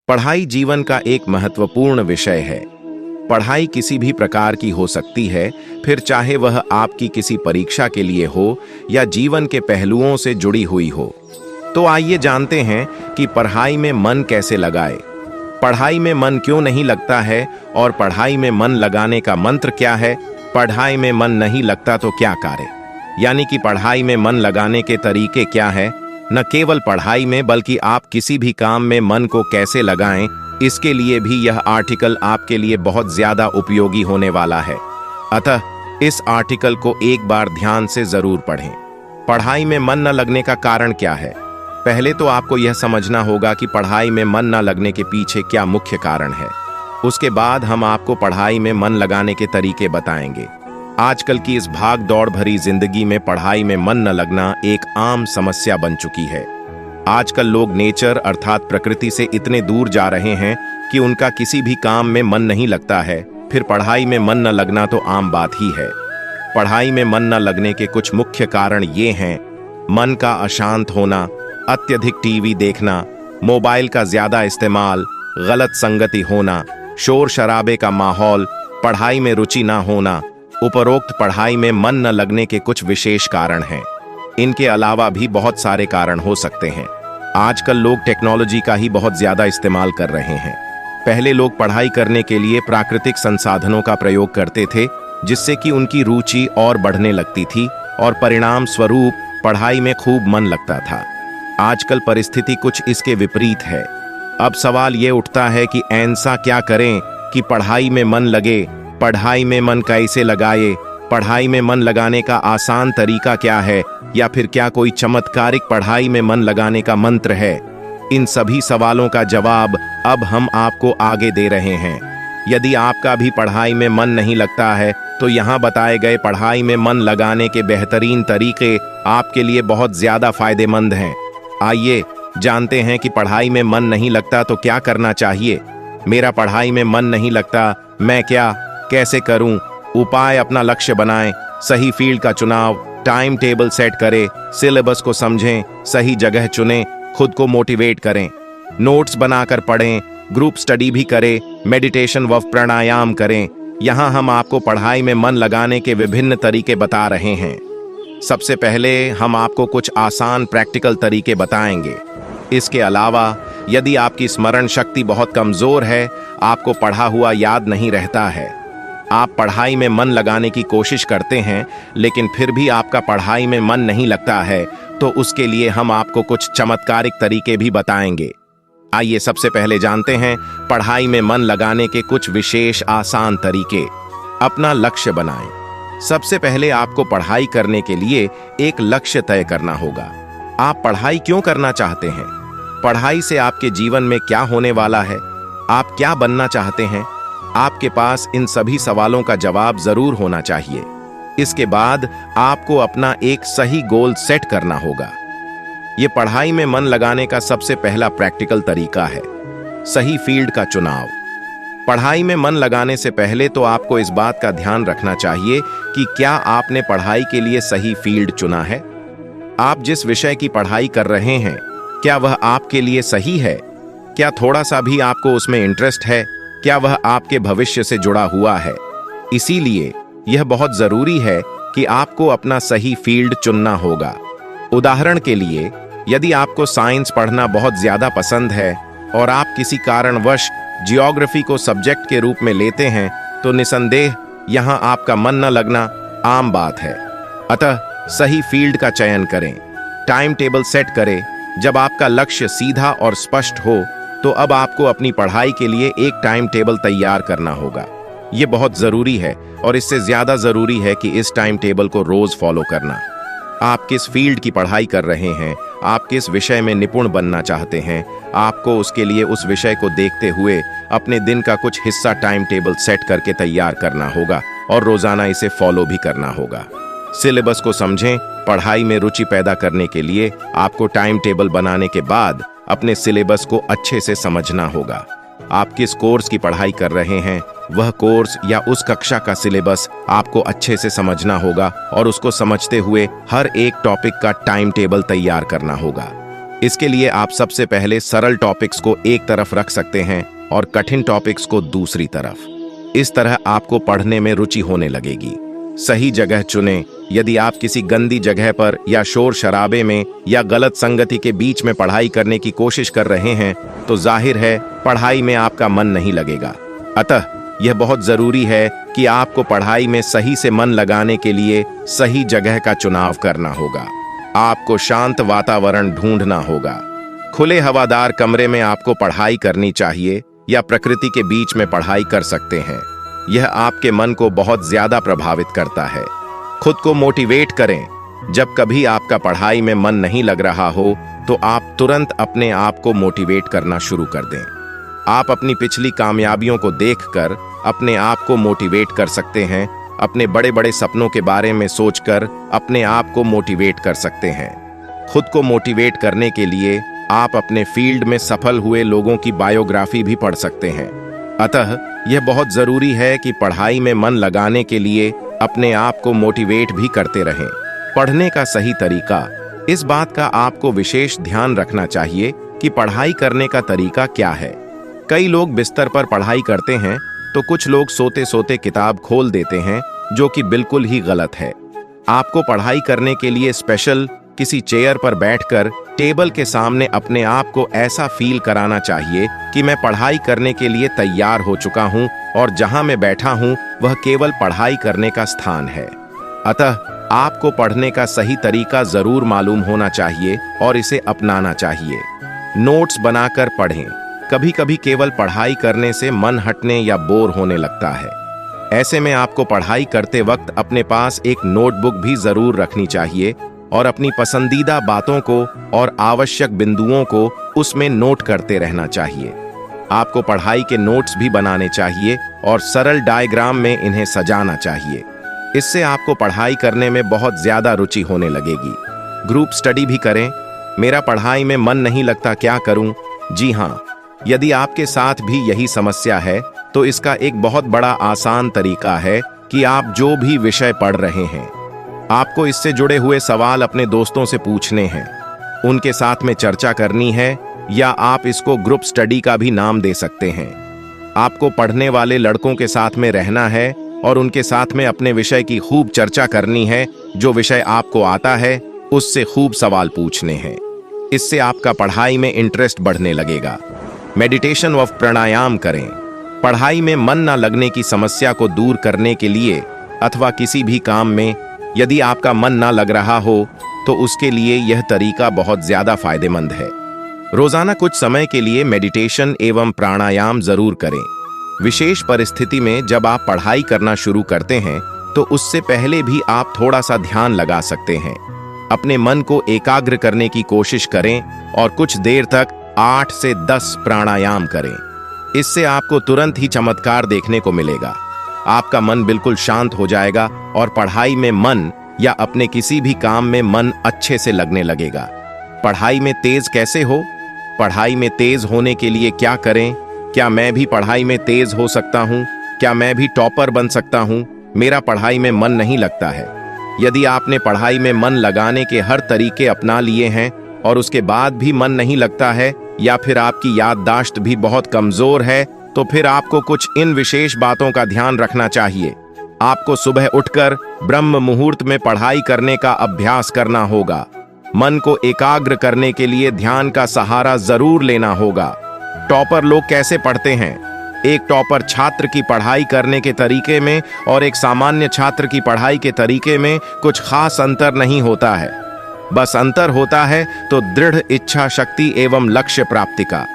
पढ़ाई जीवन का एक महत्वपूर्ण विषय है। पढ़ाई किसी भी प्रकार की हो सकती है, फिर चाहे वह आपकी किसी परीक्षा के लिए हो या जीवन के पहलुओं से जुड़ी हुई हो। तो आइए जानते हैं कि पढ़ाई में मन कैसे लगाए, पढ़ाई में मन क्यों नहीं लगता है और पढ़ाई में मन लगाने का मंत्र क्या है। पढ़ाई में मन नहीं लगता तो क्या करें, यानी कि पढ़ाई में मन लगाने के तरीके क्या है। न केवल पढ़ाई में बल्कि आप किसी भी काम में मन को कैसे लगाएं, इसके लिए भी यह आर्टिकल आपके लिए बहुत ज्यादा उपयोगी होने वाला है। अतः इस आर्टिकल को एक बार ध्यान से जरूर पढ़ें। पढ़ाई में मन न लगने का कारण क्या है? पहले तो आपको यह समझना होगा कि पढ़ाई में मन न लगने के पीछे क्या मुख्य कारण है। उसके बाद हम आपको पढ़ाई में मन लगाने के तरीके बताएंगे। आजकल की इस भाग दौड़ भरी जिंदगी में पढ़ाई में मन न लगना एक आम समस्या बन चुकी है। आजकल लोग नेचर अर्थात प्रकृति से इतने दूर जा रहे हैं कि उनका किसी भी काम में मन नहीं लगता है, फिर पढ़ाई में मन न लगना तो आम बात ही है। पढ़ाई में मन न लगने के कुछ मुख्य कारण ये हैं: मन का अशांत होना, अत्यधिक टीवी देखना, मोबाइल का ज्यादा इस्तेमाल, गलत संगति होना, शोर शराबे का माहौल, पढ़ाई में रुचि ना होना। उपरोक्त पढ़ाई में मन न लगने के कुछ विशेष कारण हैं। इनके अलावा भी बहुत सारे कारण हो सकते हैं। आजकल लोग टेक्नोलॉजी का ही बहुत ज्यादा इस्तेमाल कर रहे हैं। पहले लोग पढ़ाई करने के लिए प्राकृतिक संसाधनों का प्रयोग करते थे, जिससे कि उनकी रुचि और बढ़ने लगती थी और परिणाम स्वरूप पढ़ाई में खूब मन लगता था। आजकल परिस्थिति कुछ इसके विपरीत है। अब सवाल ये उठता है कि ऐसा क्या करें कि पढ़ाई में मन लगे, पढ़ाई में मन कैसे लगाए, पढ़ाई में मन लगाने का आसान तरीका क्या है, या फिर क्या कोई चमत्कारिक पढ़ाई में मन लगाने का मंत्र है। इन सभी सवालों का जवाब अब हम आपको आगे दे रहे हैं। यदि आपका भी पढ़ाई में मन नहीं लगता है तो यहाँ बताए गए पढ़ाई में मन लगाने के बेहतरीन तरीके आपके लिए बहुत ज्यादा फायदेमंद हैं। आइए जानते हैं कि पढ़ाई में मन नहीं लगता तो क्या करना चाहिए। मेरा पढ़ाई में मन नहीं लगता, मैं क्या कैसे करूं? उपाय: अपना लक्ष्य बनाएं, सही फील्ड का चुनाव, टाइम टेबल सेट करें, सिलेबस को समझें, सही जगह चुनें, खुद को मोटिवेट करें, नोट्स बनाकर पढ़ें, ग्रुप स्टडी भी करें, मेडिटेशन व प्राणायाम करें। यहाँ हम आपको पढ़ाई में मन लगाने के विभिन्न तरीके बता रहे हैं। सबसे पहले हम आपको कुछ आसान प्रैक्टिकल तरीके बताएंगे। इसके अलावा यदि आपकी स्मरण शक्ति बहुत कमजोर है, आपको पढ़ा हुआ याद नहीं रहता है, आप पढ़ाई में मन लगाने की कोशिश करते हैं लेकिन फिर भी आपका पढ़ाई में मन नहीं लगता है, तो उसके लिए हम आपको कुछ चमत्कारिक तरीके भी बताएंगे। आइए सबसे पहले जानते हैं पढ़ाई में मन लगाने के कुछ विशेष आसान तरीके। अपना लक्ष्य बनाएं। सबसे पहले आपको पढ़ाई करने के लिए एक लक्ष्य तय करना होगा। आप पढ़ाई क्यों करना चाहते हैं? पढ़ाई से आपके जीवन में क्या होने वाला है? आप क्या बनना चाहते हैं? आपके पास इन सभी सवालों का जवाब जरूर होना चाहिए। इसके बाद आपको अपना एक सही गोल सेट करना होगा। ये पढ़ाई में मन लगाने का सबसे पहला प्रैक्टिकल तरीका है, सही फील्ड का चुनाव। पढ़ाई में मन लगाने से पहले तो आपको इस बात का ध्यान रखना चाहिए कि क्या आपने पढ़ाई के लिए सही फील्ड चुना है। आप जिस विषय की पढ़ाई कर रहे हैं, क्या वह आपके लिए सही है? क्या थोड़ा सा भी आपको उसमें इंटरेस्ट है? क्या वह आपके भविष्य से जुड़ा हुआ है? इसीलिए यह बहुत जरूरी है कि आपको अपना सही फील्ड चुनना होगा। उदाहरण के लिए, यदि आपको साइंस पढ़ना बहुत ज्यादा पसंद है और आप किसी कारणवश जियोग्राफी को सब्जेक्ट के रूप में लेते हैं, तो निसंदेह यहां आपका मन न लगना आम बात है। अतः सही फील्ड का चयन करें, टाइम टेबल सेट करें। जब आपका लक्ष्य सीधा और स्पष्ट हो तो अब आपको अपनी पढ़ाई के लिए एक टाइम टेबल तैयार करना होगा। ये बहुत जरूरी है और इससे ज्यादा जरूरी है कि इस टाइम टेबल को रोज फॉलो करना। आप किस फील्ड की पढ़ाई कर रहे हैं, आप किस विषय में निपुण बनना चाहते हैं, आपको उसके लिए उस विषय को देखते हुए अपने दिन का कुछ हिस्सा टाइम टेबल सेट करके तैयार करना होगा और रोजाना इसे फॉलो भी करना होगा। सिलेबस को समझें। पढ़ाई में रुचि पैदा करने के लिए आपको टाइम टेबल बनाने के बाद अपने सिलेबस को अच्छे से समझना होगा। आप किस कोर्स की पढ़ाई कर रहे हैं, वह कोर्स या उस कक्षा का सिलेबस आपको अच्छे से समझना होगा और उसको समझते हुए हर एक टॉपिक का टाइम टेबल तैयार करना होगा। इसके लिए आप सबसे पहले सरल टॉपिक्स को एक तरफ रख सकते हैं और कठिन टॉपिक्स को दूसरी तरफ। इस तरह आपको पढ़ने में रुचि होने लगेगी। सही जगह चुनें। यदि आप किसी गंदी जगह पर या शोर शराबे में या गलत संगति के बीच में पढ़ाई करने की कोशिश कर रहे हैं तो जाहिर है पढ़ाई में आपका मन नहीं लगेगा। अतः यह बहुत जरूरी है कि आपको पढ़ाई में सही से मन लगाने के लिए सही जगह का चुनाव करना होगा। आपको शांत वातावरण ढूंढना होगा। खुले हवादार कमरे में आपको पढ़ाई करनी चाहिए या प्रकृति के बीच में पढ़ाई कर सकते हैं। यह आपके मन को बहुत ज्यादा प्रभावित करता है। खुद को मोटिवेट करें। जब कभी आपका पढ़ाई में मन नहीं लग रहा हो तो आप तुरंत अपने आप को मोटिवेट करना शुरू कर दें। आप अपनी पिछली कामयाबियों को देखकर अपने आप को मोटिवेट कर सकते हैं। अपने बड़े बड़े सपनों के बारे में सोचकर अपने आप को मोटिवेट कर सकते हैं। खुद को मोटिवेट करने के लिए आप अपने फील्ड में सफल हुए लोगों की बायोग्राफी भी पढ़ सकते हैं। अतः यह बहुत जरूरी है कि पढ़ाई में मन लगाने के लिए अपने आप को मोटिवेट भी करते रहें। पढ़ने का सही तरीका, इस बात का आपको विशेष ध्यान रखना चाहिए कि पढ़ाई करने का तरीका क्या है। कई लोग बिस्तर पर पढ़ाई करते हैं तो कुछ लोग सोते सोते किताब खोल देते हैं, जो कि बिल्कुल ही गलत है। आपको पढ़ाई करने के लिए स्पेशल किसी चेयर पर बैठकर टेबल के सामने अपने आप को ऐसा फील कराना चाहिए कि मैं पढ़ाई करने के लिए तैयार हो चुका हूं और जहां मैं बैठा हूं वह केवल पढ़ाई करने का स्थान है। अतः आपको पढ़ने का सही तरीका जरूर मालूम होना चाहिए और इसे अपनाना चाहिए। नोट्स बनाकर पढ़ें। कभी कभी केवल पढ़ाई करने से मन हटने या बोर होने लगता है। ऐसे में आपको पढ़ाई करते वक्त अपने पास एक नोटबुक भी जरूर रखनी चाहिए और अपनी पसंदीदा बातों को और आवश्यक बिंदुओं को उसमें नोट करते रहना चाहिए। आपको पढ़ाई के नोट्स भी बनाने चाहिए और सरल डायग्राम में इन्हें सजाना चाहिए। इससे आपको पढ़ाई करने में बहुत ज्यादा रुचि होने लगेगी। ग्रुप स्टडी भी करें। मेरा पढ़ाई में मन नहीं लगता, क्या करूं? जी हाँ, यदि आपके साथ भी यही समस्या है तो इसका एक बहुत बड़ा आसान तरीका है कि आप जो भी विषय पढ़ रहे हैं आपको इससे जुड़े हुए सवाल अपने दोस्तों से पूछने हैं, उनके साथ में चर्चा करनी है, या आप इसको ग्रुप स्टडी का भी नाम दे सकते हैं। आपको पढ़ने वाले लड़कों के साथ में रहना है और उनके साथ में अपने विषय की खूब चर्चा करनी है। जो विषय आपको आता है उससे खूब सवाल पूछने हैं। इससे आपका पढ़ाई में इंटरेस्ट बढ़ने लगेगा। मेडिटेशन व प्राणायाम करें। पढ़ाई में मन न लगने की समस्या को दूर करने के लिए अथवा किसी भी काम में यदि आपका मन ना लग रहा हो तो उसके लिए यह तरीका बहुत ज्यादा फायदेमंद है। रोजाना कुछ समय के लिए मेडिटेशन एवं प्राणायाम जरूर करें। विशेष परिस्थिति में जब आप पढ़ाई करना शुरू करते हैं तो उससे पहले भी आप थोड़ा सा ध्यान लगा सकते हैं। अपने मन को एकाग्र करने की कोशिश करें और कुछ देर तक 8 से 10 प्राणायाम करें। इससे आपको तुरंत ही चमत्कार देखने को मिलेगा। आपका मन बिल्कुल शांत हो जाएगा और पढ़ाई में मन या अपने किसी भी काम में मन अच्छे से लगने लगेगा। पढ़ाई में तेज कैसे हो? पढ़ाई में तेज होने के लिए क्या करें? क्या मैं भी पढ़ाई में तेज हो सकता हूं? क्या मैं भी टॉपर बन सकता हूं? मेरा पढ़ाई में मन नहीं लगता है। यदि आपने पढ़ाई में मन लगाने के हर तरीके अपना लिए हैं और उसके बाद भी मन नहीं लगता है या फिर आपकी याददाश्त भी बहुत कमजोर है तो फिर आपको कुछ इन विशेष बातों का ध्यान रखना चाहिए। आपको सुबह उठकर ब्रह्म मुहूर्त में पढ़ाई करने का अभ्यास करना होगा। मन को एकाग्र करने के लिए ध्यान का सहारा जरूर लेना होगा। टॉपर लोग कैसे पढ़ते हैं? एक टॉपर छात्र की पढ़ाई करने के तरीके में और एक सामान्य छात्र की पढ़ाई के तरीके में कुछ खास अंतर नहीं होता है। बस अंतर होता है तो दृढ़ इच्छा शक्ति एवं लक्ष्य प्राप्ति का।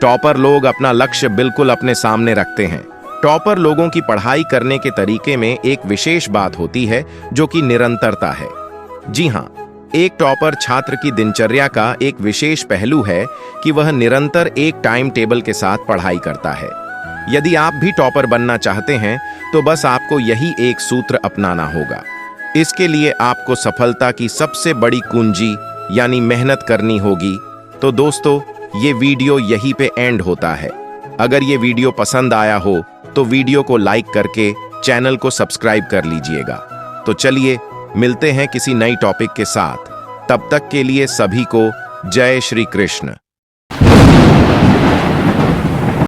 टॉपर लोग अपना लक्ष्य बिल्कुल अपने सामने रखते हैं। टॉपर लोगों की पढ़ाई करने के तरीके में एक विशेष बात होती है जो कि निरंतरता है। जी हाँ, एक टॉपर छात्र की दिनचर्या का एक विशेष पहलू है कि वह निरंतर एक टाइम टेबल के साथ पढ़ाई करता है। यदि आप भी टॉपर बनना चाहते हैं तो बस आपको यही एक सूत्र अपनाना होगा। इसके लिए आपको सफलता की सबसे बड़ी कुंजी यानी मेहनत करनी होगी। तो दोस्तों, ये वीडियो यहीं पे एंड होता है। अगर ये वीडियो पसंद आया हो तो वीडियो को लाइक करके चैनल को सब्सक्राइब कर लीजिएगा। तो चलिए मिलते हैं किसी नई टॉपिक के साथ। तब तक के लिए सभी को जय श्री कृष्ण।